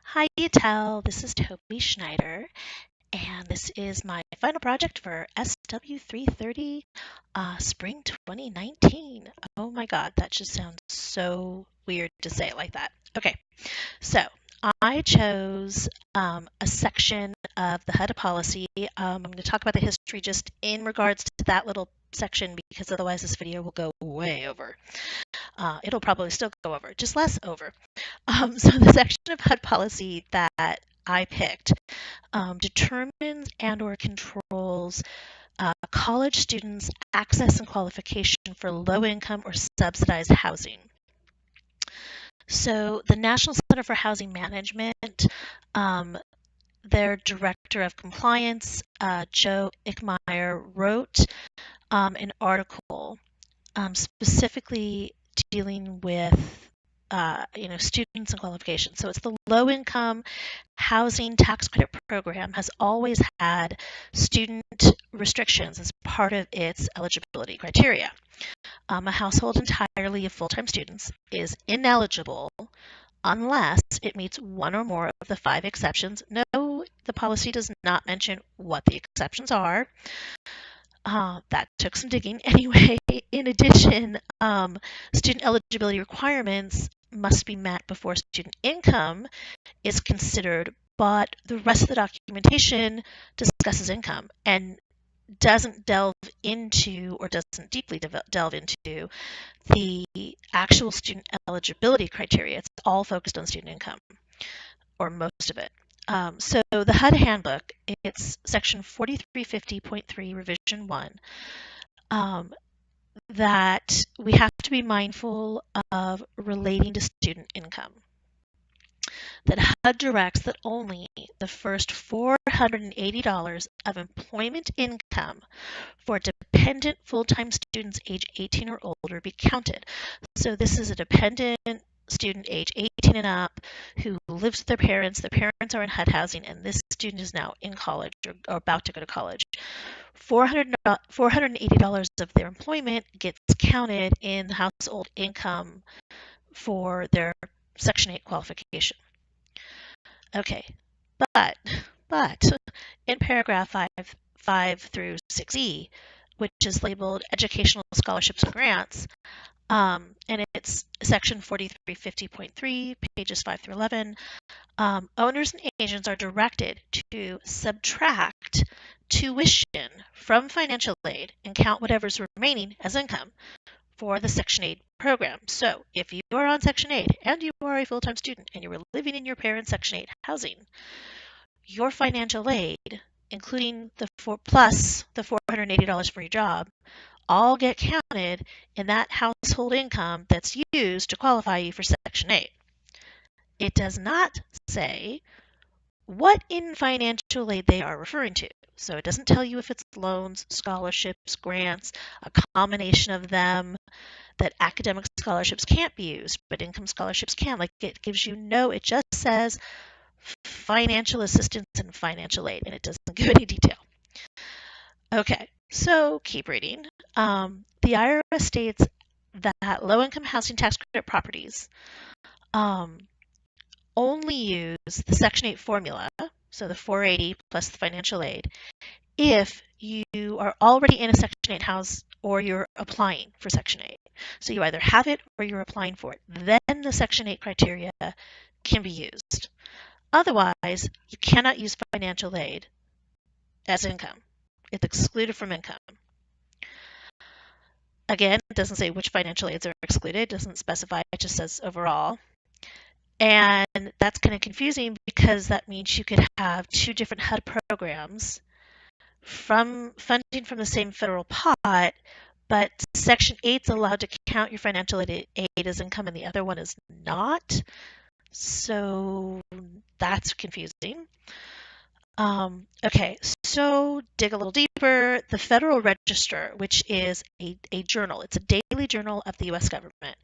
Hi, Yatel. This is Toby Schneider, and this is my final project for SW330 Spring 2019. Oh my God, that just sounds so weird to say it like that. Okay, so I chose a section of the HUD policy. I'm going to talk about the history just in regards to that little section because otherwise this video will go way over. It'll probably still go over, just less over. So the section of HUD policy that I picked determines and/or controls college students' access and qualification for low-income or subsidized housing. So the National Center for Housing Management, their Director of Compliance, Joe Ickmeyer, wrote an article specifically dealing with students and qualifications. So it's the low-income housing tax credit program has always had student restrictions as part of its eligibility criteria. A household entirely of full-time students is ineligible unless it meets one or more of the 5 exceptions. No, the policy does not mention what the exceptions are. That took some digging. Anyway, in addition, student eligibility requirements must be met before student income is considered, but the rest of the documentation discusses income and doesn't delve into or doesn't deeply delve into the actual student eligibility criteria. It's all focused on student income, or most of it. So the HUD handbook, it's section 4350.3 revision 1, that we have to be mindful of relating to student income. That HUD directs that only the first $480 of employment income for dependent full-time students age 18 or older be counted. So this is a dependent student age 18 and up who lives with their parents. Their parents are in HUD housing, and this student is now in college or about to go to college. $480 of their employment gets counted in the household income for their Section 8 qualification. Okay, but in paragraph 5 through 6E, which is labeled Educational Scholarships and Grants, and it's section 4350.3, pages 5 through 11, owners and agents are directed to subtract tuition from financial aid and count whatever's remaining as income for the Section 8 program. So if you are on Section 8 and you are a full-time student and you were living in your parents' Section 8 housing, your financial aid, including plus the $480 for your job, all get counted in that household income that's used to qualify you for Section 8. It does not say what in financial aid they are referring to. So it doesn't tell you if it's loans, scholarships, grants, a combination of them, that academic scholarships can't be used, but income scholarships can. Like, it gives you no, it just says financial assistance and financial aid, and it doesn't give any detail. Okay, so keep reading. The IRS states that low-income housing tax credit properties only use the Section 8 formula, so the 480 plus the financial aid, if you are already in a Section 8 house or you're applying for Section 8. So you either have it or you're applying for it. Then the Section 8 criteria can be used. Otherwise, you cannot use financial aid as income. It's excluded from income. Again, it doesn't say which financial aids are excluded. It doesn't specify. It just says overall. And that's kind of confusing because that means you could have 2 different HUD programs from funding from the same federal pot, but Section 8 is allowed to count your financial aid as income and the other one is not. So that's confusing. Okay, so dig a little deeper. The Federal Register, which is a journal, it's a daily journal of the U.S. government.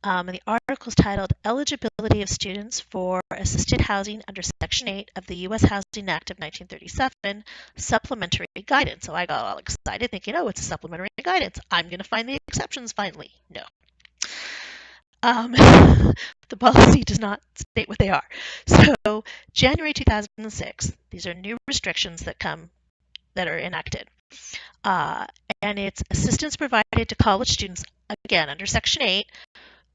And the article is titled Eligibility of Students for Assisted Housing under Section 8 of the U.S. Housing Act of 1937, Supplementary Guidance. So I got all excited thinking, oh, it's a supplementary guidance. I'm going to find the exceptions finally. No. The policy does not state what they are. So January 2006, these are new restrictions that are enacted. Uh, and it's assistance provided to college students, again, under Section 8,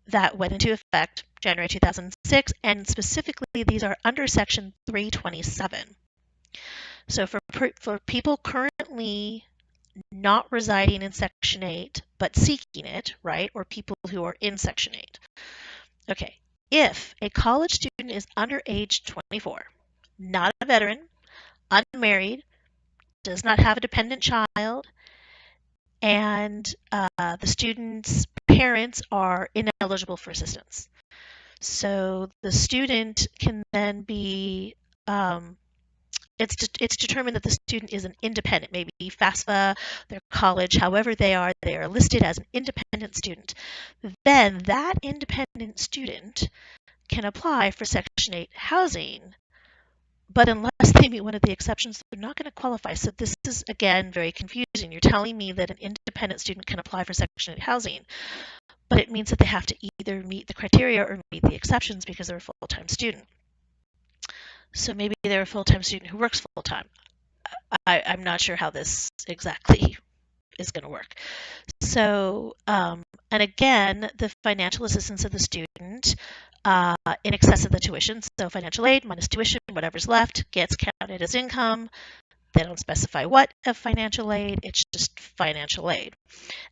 that went into effect January 2006, and specifically these are under Section 327. So for people currently not residing in Section 8 but seeking it, right, or people who are in Section 8. Okay, if a college student is under age 24, not a veteran, unmarried, does not have a dependent child, and the student's parents are ineligible for assistance. So the student can then be, it's determined that the student is an independent, maybe FAFSA, their college, however they are listed as an independent student. Then that independent student can apply for Section 8 housing, but unless they meet one of the exceptions, they're not going to qualify. So this is, again, very confusing. You're telling me that an independent student can apply for Section 8 housing, but it means that they have to either meet the criteria or meet the exceptions because they're a full-time student. So maybe they're a full-time student who works full-time. I'm not sure how this exactly is going to work. So, and again, the financial assistance of the student in excess of the tuition, so financial aid minus tuition, whatever's left, gets counted as income. They don't specify what of financial aid, it's just financial aid.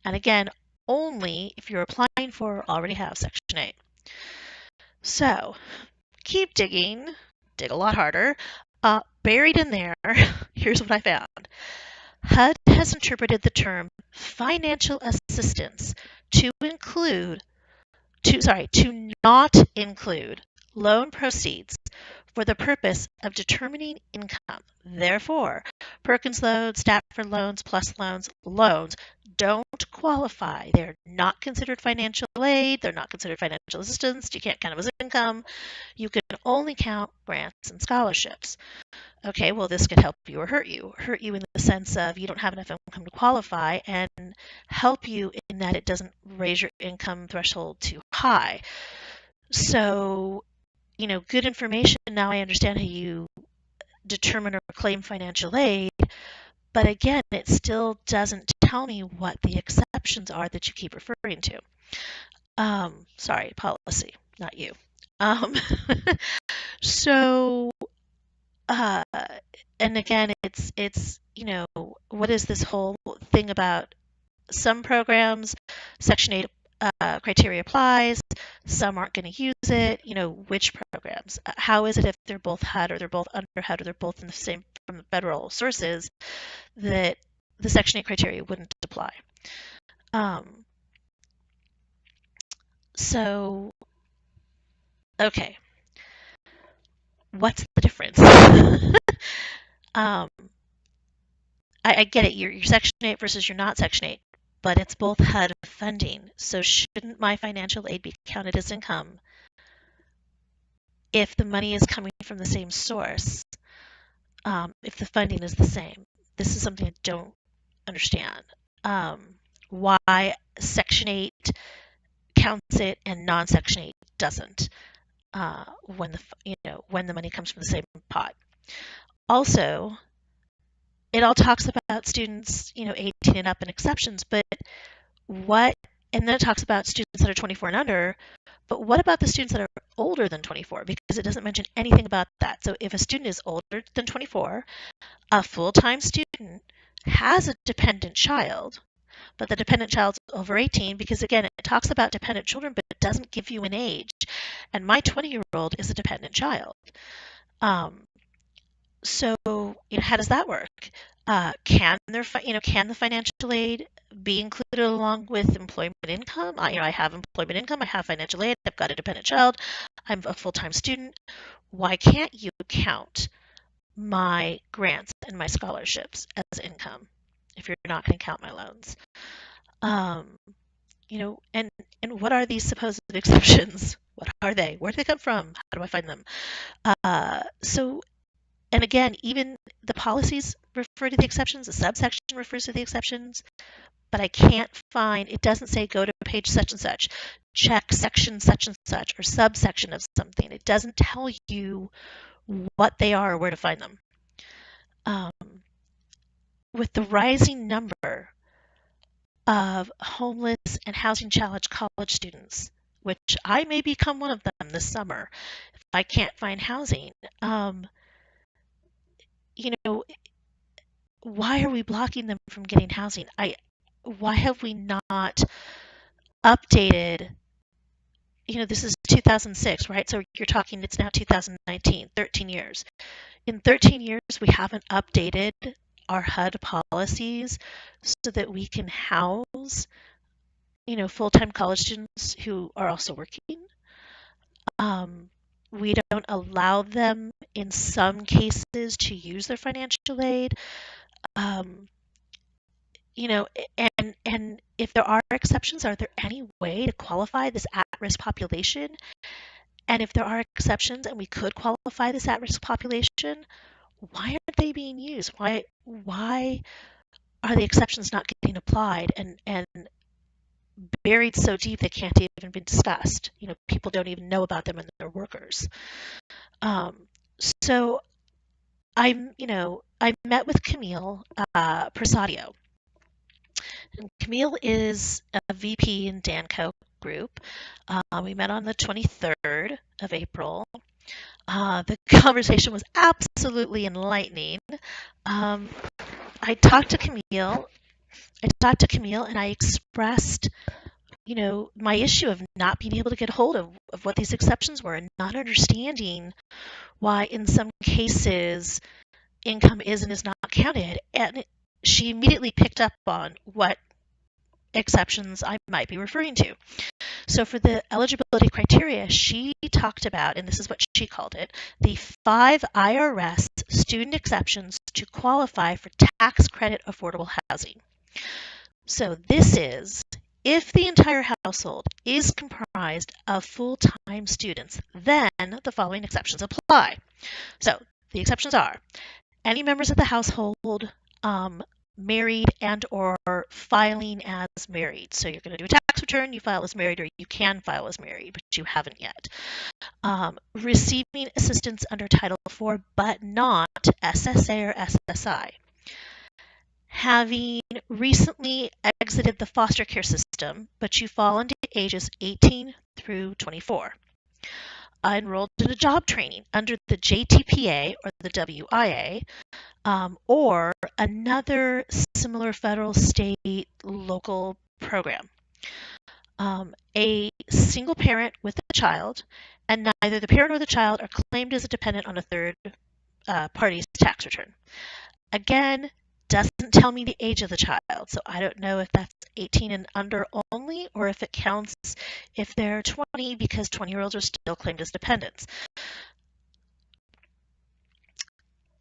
And again, only if you're applying for or already have Section 8. So, keep digging, dig a lot harder. Buried in there, here's what I found. HUD has interpreted the term financial assistance to not include loan proceeds for the purpose of determining income. Therefore, Perkins loans, Stafford loans, PLUS loans don't qualify. They're not considered financial aid. They're not considered financial assistance. You can't count them as income. You can only count grants and scholarships. Okay, well, this could help you or hurt you. Hurt you in the sense of you don't have enough income to qualify, and help you in that it doesn't raise your income threshold too high. So, good information. Now I understand how you determine or claim financial aid, but again, it still doesn't tell me what the exceptions are that you keep referring to. Sorry, policy, not you. So, and again, it's what is this whole thing about some programs, Section 8 criteria applies, some aren't going to use it, which programs? How is it if they're both HUD or they're both under HUD or they're both in the same from the federal sources that the Section 8 criteria wouldn't apply? So, okay, what's the difference? I get it, you're Section 8 versus you're not Section 8, but it's both HUD funding. So shouldn't my financial aid be counted as income if the money is coming from the same source, if the funding is the same? This is something I don't understand. Why Section 8 counts it and non-Section 8 doesn't when the money comes from the same pot. Also, it all talks about students, 18 and up and exceptions, but and then it talks about students that are 24 and under, but what about the students that are older than 24? Because it doesn't mention anything about that. So if a student is older than 24, a full-time student has a dependent child, but the dependent child's over 18, because again, it talks about dependent children, but it doesn't give you an age. And my 20-year-old is a dependent child. So, how does that work? Can the financial aid be included along with employment income? I have employment income, I have financial aid, I've got a dependent child, I'm a full-time student. Why can't you count my grants and my scholarships as income if you're not going to count my loans? And what are these supposed exceptions? What are they? Where do they come from? How do I find them? And again, even the policies refer to the exceptions, the subsection refers to the exceptions, but I can't find, it doesn't say go to page such and such, check section such and such, or subsection of something. It doesn't tell you what they are or where to find them. With the rising number of homeless and housing challenged college students, which I may become one of them this summer if I can't find housing, you know, why are we blocking them from getting housing? Why have we not updated? This is 2006, right? So you're talking, it's now 2019, 13 years. In 13 years, we haven't updated our HUD policies so that we can house, full-time college students who are also working. We don't allow them, in some cases, to use their financial aid. And if there are exceptions, are there any way to qualify this at-risk population? And if there are exceptions and we could qualify this at-risk population, why aren't they being used? Why are the exceptions not getting applied and buried so deep they can't even be discussed? People don't even know about them and they're workers. So I met with Camille Prasadio. And Camille is a VP in Danco Group. We met on the 23rd of April. The conversation was absolutely enlightening. I talked to Camille and I expressed, my issue of not being able to get hold of what these exceptions were and not understanding why in some cases income is and is not counted. And she immediately picked up on what exceptions I might be referring to. So for the eligibility criteria, she talked about, and this is what she called it, the 5 IRS student exceptions to qualify for tax credit affordable housing. So this is if the entire household is comprised of full-time students, then the following exceptions apply. So the exceptions are any members of the household married and or filing as married. So you're going to do a tax return, you file as married, or you can file as married, but you haven't yet. Receiving assistance under Title IV, but not SSA or SSI. Having recently exited the foster care system, but you fall into ages 18 through 24. Enrolled in a job training under the JTPA or the WIA, or another similar federal, state, local program. A single parent with a child, and neither the parent or the child are claimed as a dependent on a third party's tax return. Again, doesn't tell me the age of the child, so I don't know if that's 18 and under only, or if it counts if they're 20, because 20-year-olds are still claimed as dependents.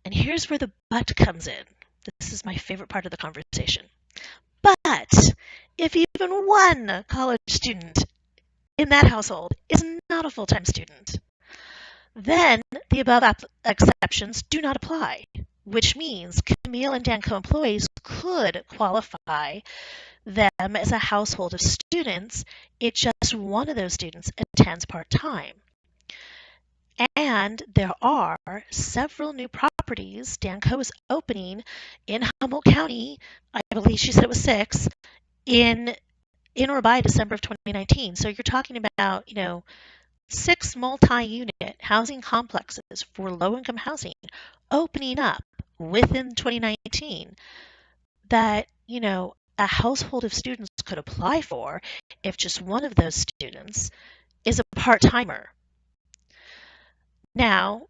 And here's where the but comes in. This is my favorite part of the conversation. But if even one college student in that household is not a full-time student, then the above exceptions do not apply, which means Camille and Danco employees could qualify them as a household of students if just one of those students attends part-time. And there are several new properties Danco is opening in Humboldt County. I believe she said it was 6 in or by December of 2019. So you're talking about, 6 multi-unit housing complexes for low-income housing opening up within 2019 that, a household of students could apply for if just one of those students is a part-timer. Now,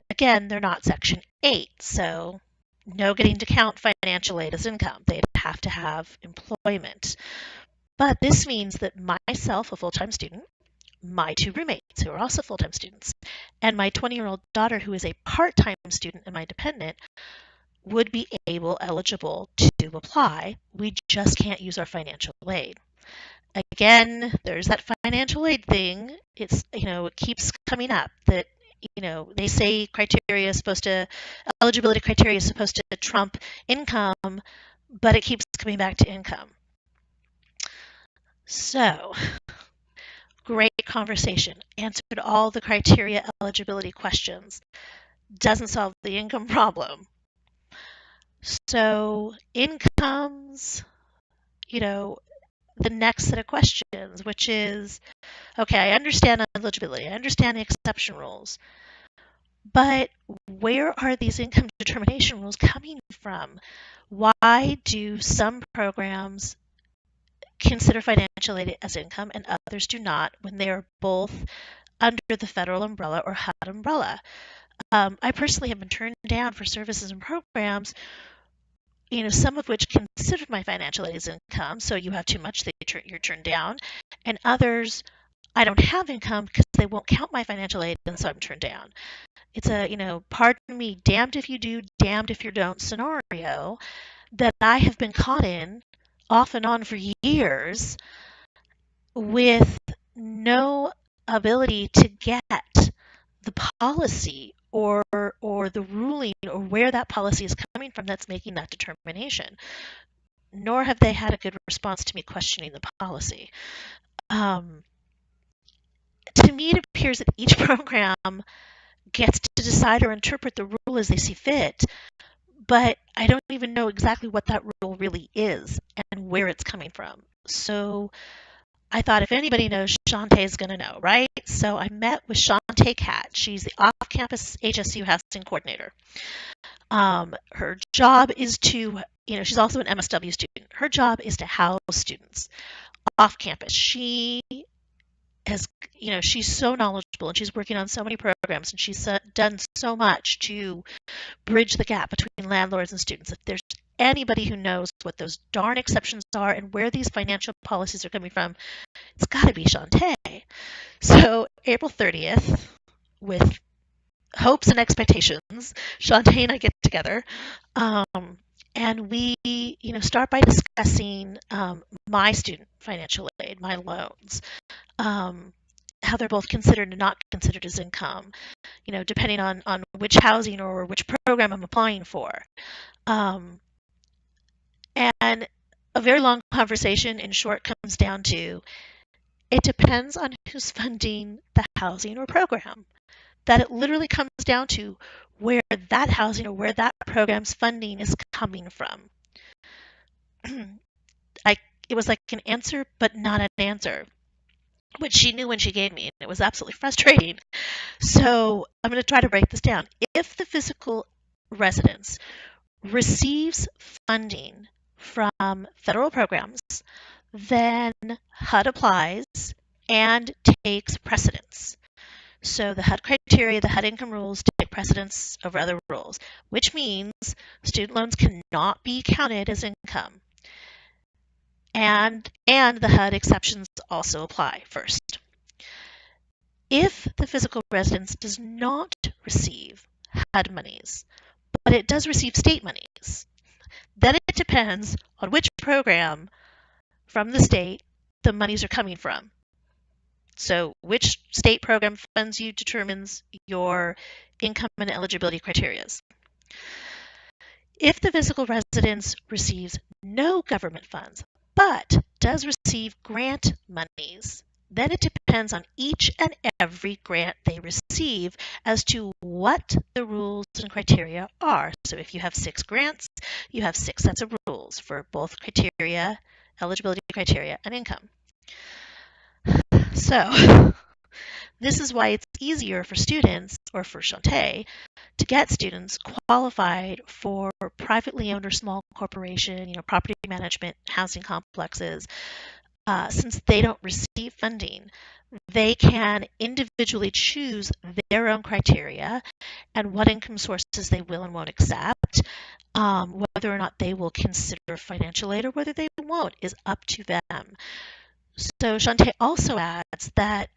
again, they're not Section 8, so no getting to count financial aid as income. They'd have to have employment. But this means that myself, a full-time student, my 2 roommates who are also full-time students, and my 20-year-old daughter who is a part-time student and my dependent would be eligible to apply. We just can't use our financial aid. Again, there's that financial aid thing. It keeps coming up that, they say eligibility criteria is supposed to trump income, but it keeps coming back to income. So, great conversation. Answered all the criteria eligibility questions. Doesn't solve the income problem. So in comes, the next set of questions, which is, okay, I understand eligibility, I understand the exception rules, but where are these income determination rules coming from? Why do some programs consider financial aid as income and others do not when they are both under the federal umbrella or HUD umbrella? I personally have been turned down for services and programs, some of which considered my financial aid as income, so you have too much, you're turned down, and others, I don't have income because they won't count my financial aid, and so I'm turned down. It's a, pardon me, damned if you do, damned if you don't scenario that I have been caught in off and on for years with no ability to get the policy or the ruling or where that policy is coming from that's making that determination. Nor have they had a good response to me questioning the policy. To me, it appears that each program gets to decide or interpret the rule as they see fit, but I don't even know exactly what that rule really is and where it's coming from. So I thought if anybody knows, Shantae is going to know, right? So I met with Shantae Cat. She's the off-campus HSU housing coordinator. Her job is to, she's also an MSW student. Her job is to house students off campus. She has, she's so knowledgeable and she's working on so many programs and she's done so much to bridge the gap between landlords and students. If there's anybody who knows what those darn exceptions are and where these financial policies are coming from, it's got to be Shantae. So April 30th, with hopes and expectations, Shantae and I get together, and we, start by discussing my student financial aid, my loans, how they're both considered and not considered as income, depending on which housing or which program I'm applying for. And a very long conversation, in short, comes down to it depends on who's funding the housing or program. That it literally comes down to where that housing or where that program's funding is coming from. It was like an answer, but not an answer, which she knew when she gave me, and it was absolutely frustrating. So I'm going to try to break this down. If the physical residence receives funding from federal programs, then HUD applies and takes precedence. So the HUD criteria, the HUD income rules take precedence over other rules, which means student loans cannot be counted as income. And the HUD exceptions also apply first. If the physical residence does not receive HUD monies, but it does receive state monies, then it depends on which program from the state the monies are coming from. So which state program funds you determines your income and eligibility criteria. If the physical residence receives no government funds, but does receive grant monies, then it depends on each and every grant they receive as to what the rules and criteria are. So if you have 6 grants, you have 6 sets of rules for both criteria, eligibility criteria, and income. So this is why it's easier for students, or for Shantae, to get students qualified for privately owned or small corporation, property management, housing complexes. Since they don't receive funding, they can individually choose their own criteria and what income sources they will and won't accept. Whether or not they will consider financial aid or whether they won't is up to them. So Shantae also adds that,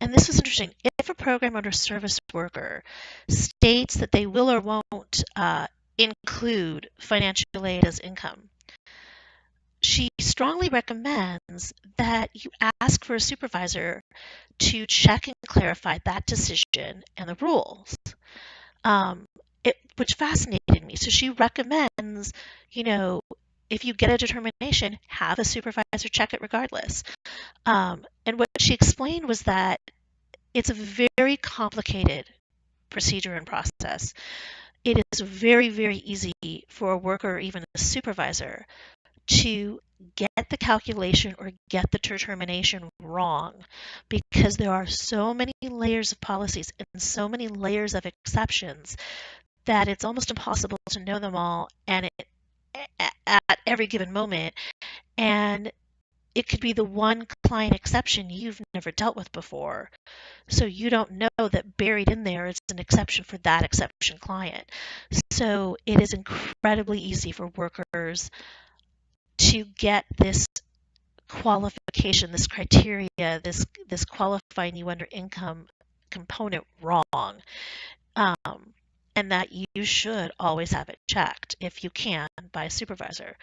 and this is interesting, if a program under service worker states that they will or won't include financial aid as income, she strongly recommends that you ask for a supervisor to check and clarify that decision and the rules. Um, which fascinated me. So she recommends, you know, if you get a determination, have a supervisor check it regardless. And what she explained was that it's a very complicated procedure and process. It is very, very easy for a worker or even a supervisor to get the calculation or get the determination wrong because there are so many layers of policies and so many layers of exceptions that it's almost impossible to know them all and at every given moment. And it could be the one client exception you've never dealt with before. So you don't know that buried in there is an exception for that exception client. So it is incredibly easy for workers to get this qualification, this criteria, this qualifying you under income component wrong. Um, and that you should always have it checked if you can by a supervisor.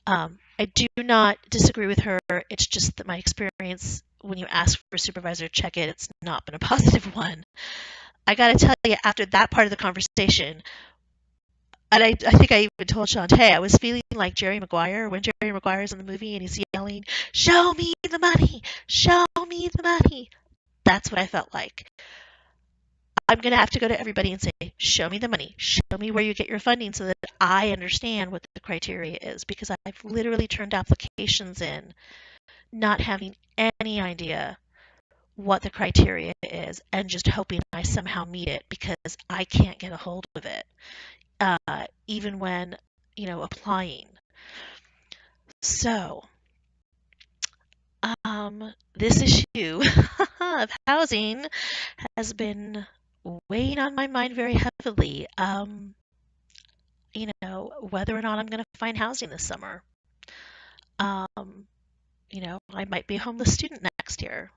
I do not disagree with her. It's just that my experience when you ask for a supervisor to check it, it's not been a positive one. I got to tell you, after that part of the conversation, and I think I even told Shantae, I was feeling like Jerry Maguire when Jerry Maguire is in the movie and he's yelling, "Show me the money! Show me the money!" That's what I felt like. I'm going to have to go to everybody and say, show me the money. Show me where you get your funding so that I understand what the criteria is. Because I've literally turned applications in not having any idea what the criteria is and just hoping I somehow meet it because I can't get a hold of it, even when, applying. So, this issue of housing has been weighing on my mind very heavily. Whether or not I'm going to find housing this summer. I might be a homeless student next year,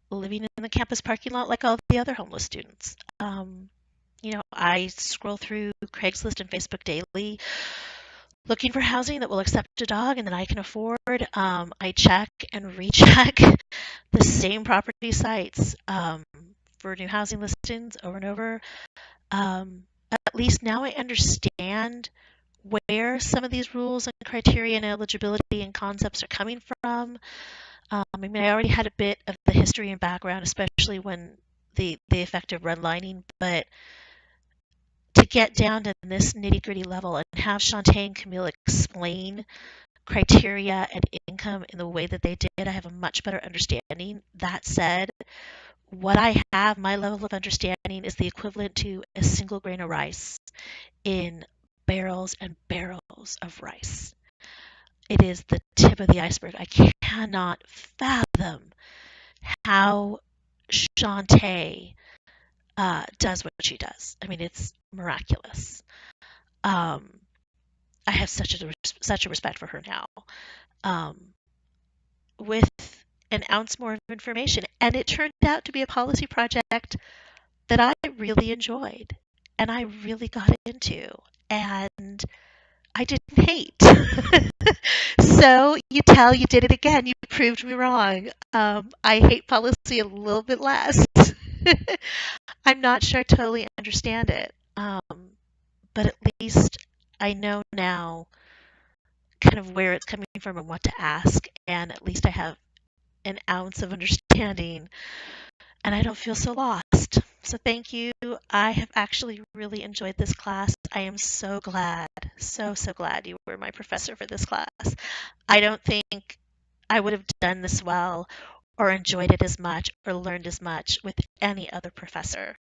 living in the campus parking lot like all the other homeless students. I scroll through Craigslist and Facebook daily looking for housing that will accept a dog and that I can afford. I check and recheck the same property sites for new housing listings over and over. At least now I understand where some of these rules and criteria and eligibility and concepts are coming from. I already had a bit of the history and background, especially when the effective redlining, but to get down to this nitty-gritty level and have Shantae and Camille explain criteria and income in the way that they did, I have a much better understanding. That said, what I have, my level of understanding, is the equivalent to a single grain of rice in barrels and barrels of rice. It is the tip of the iceberg. I cannot fathom how Shantae does what she does. I mean, it's miraculous. I have such a respect for her now. Um, with an ounce more of information, and it turned out to be a policy project that I really enjoyed and I really got into, and I didn't hate. So you did it again. You proved me wrong. I hate policy a little bit less. I'm not sure I totally understand it, but at least I know now kind of where it's coming from and what to ask, and at least I have an ounce of understanding and I don't feel so lost. So thank you. I have actually really enjoyed this class. I am so glad, so glad you were my professor for this class. I don't think I would have done this well or enjoyed it as much or learned as much with any other professor.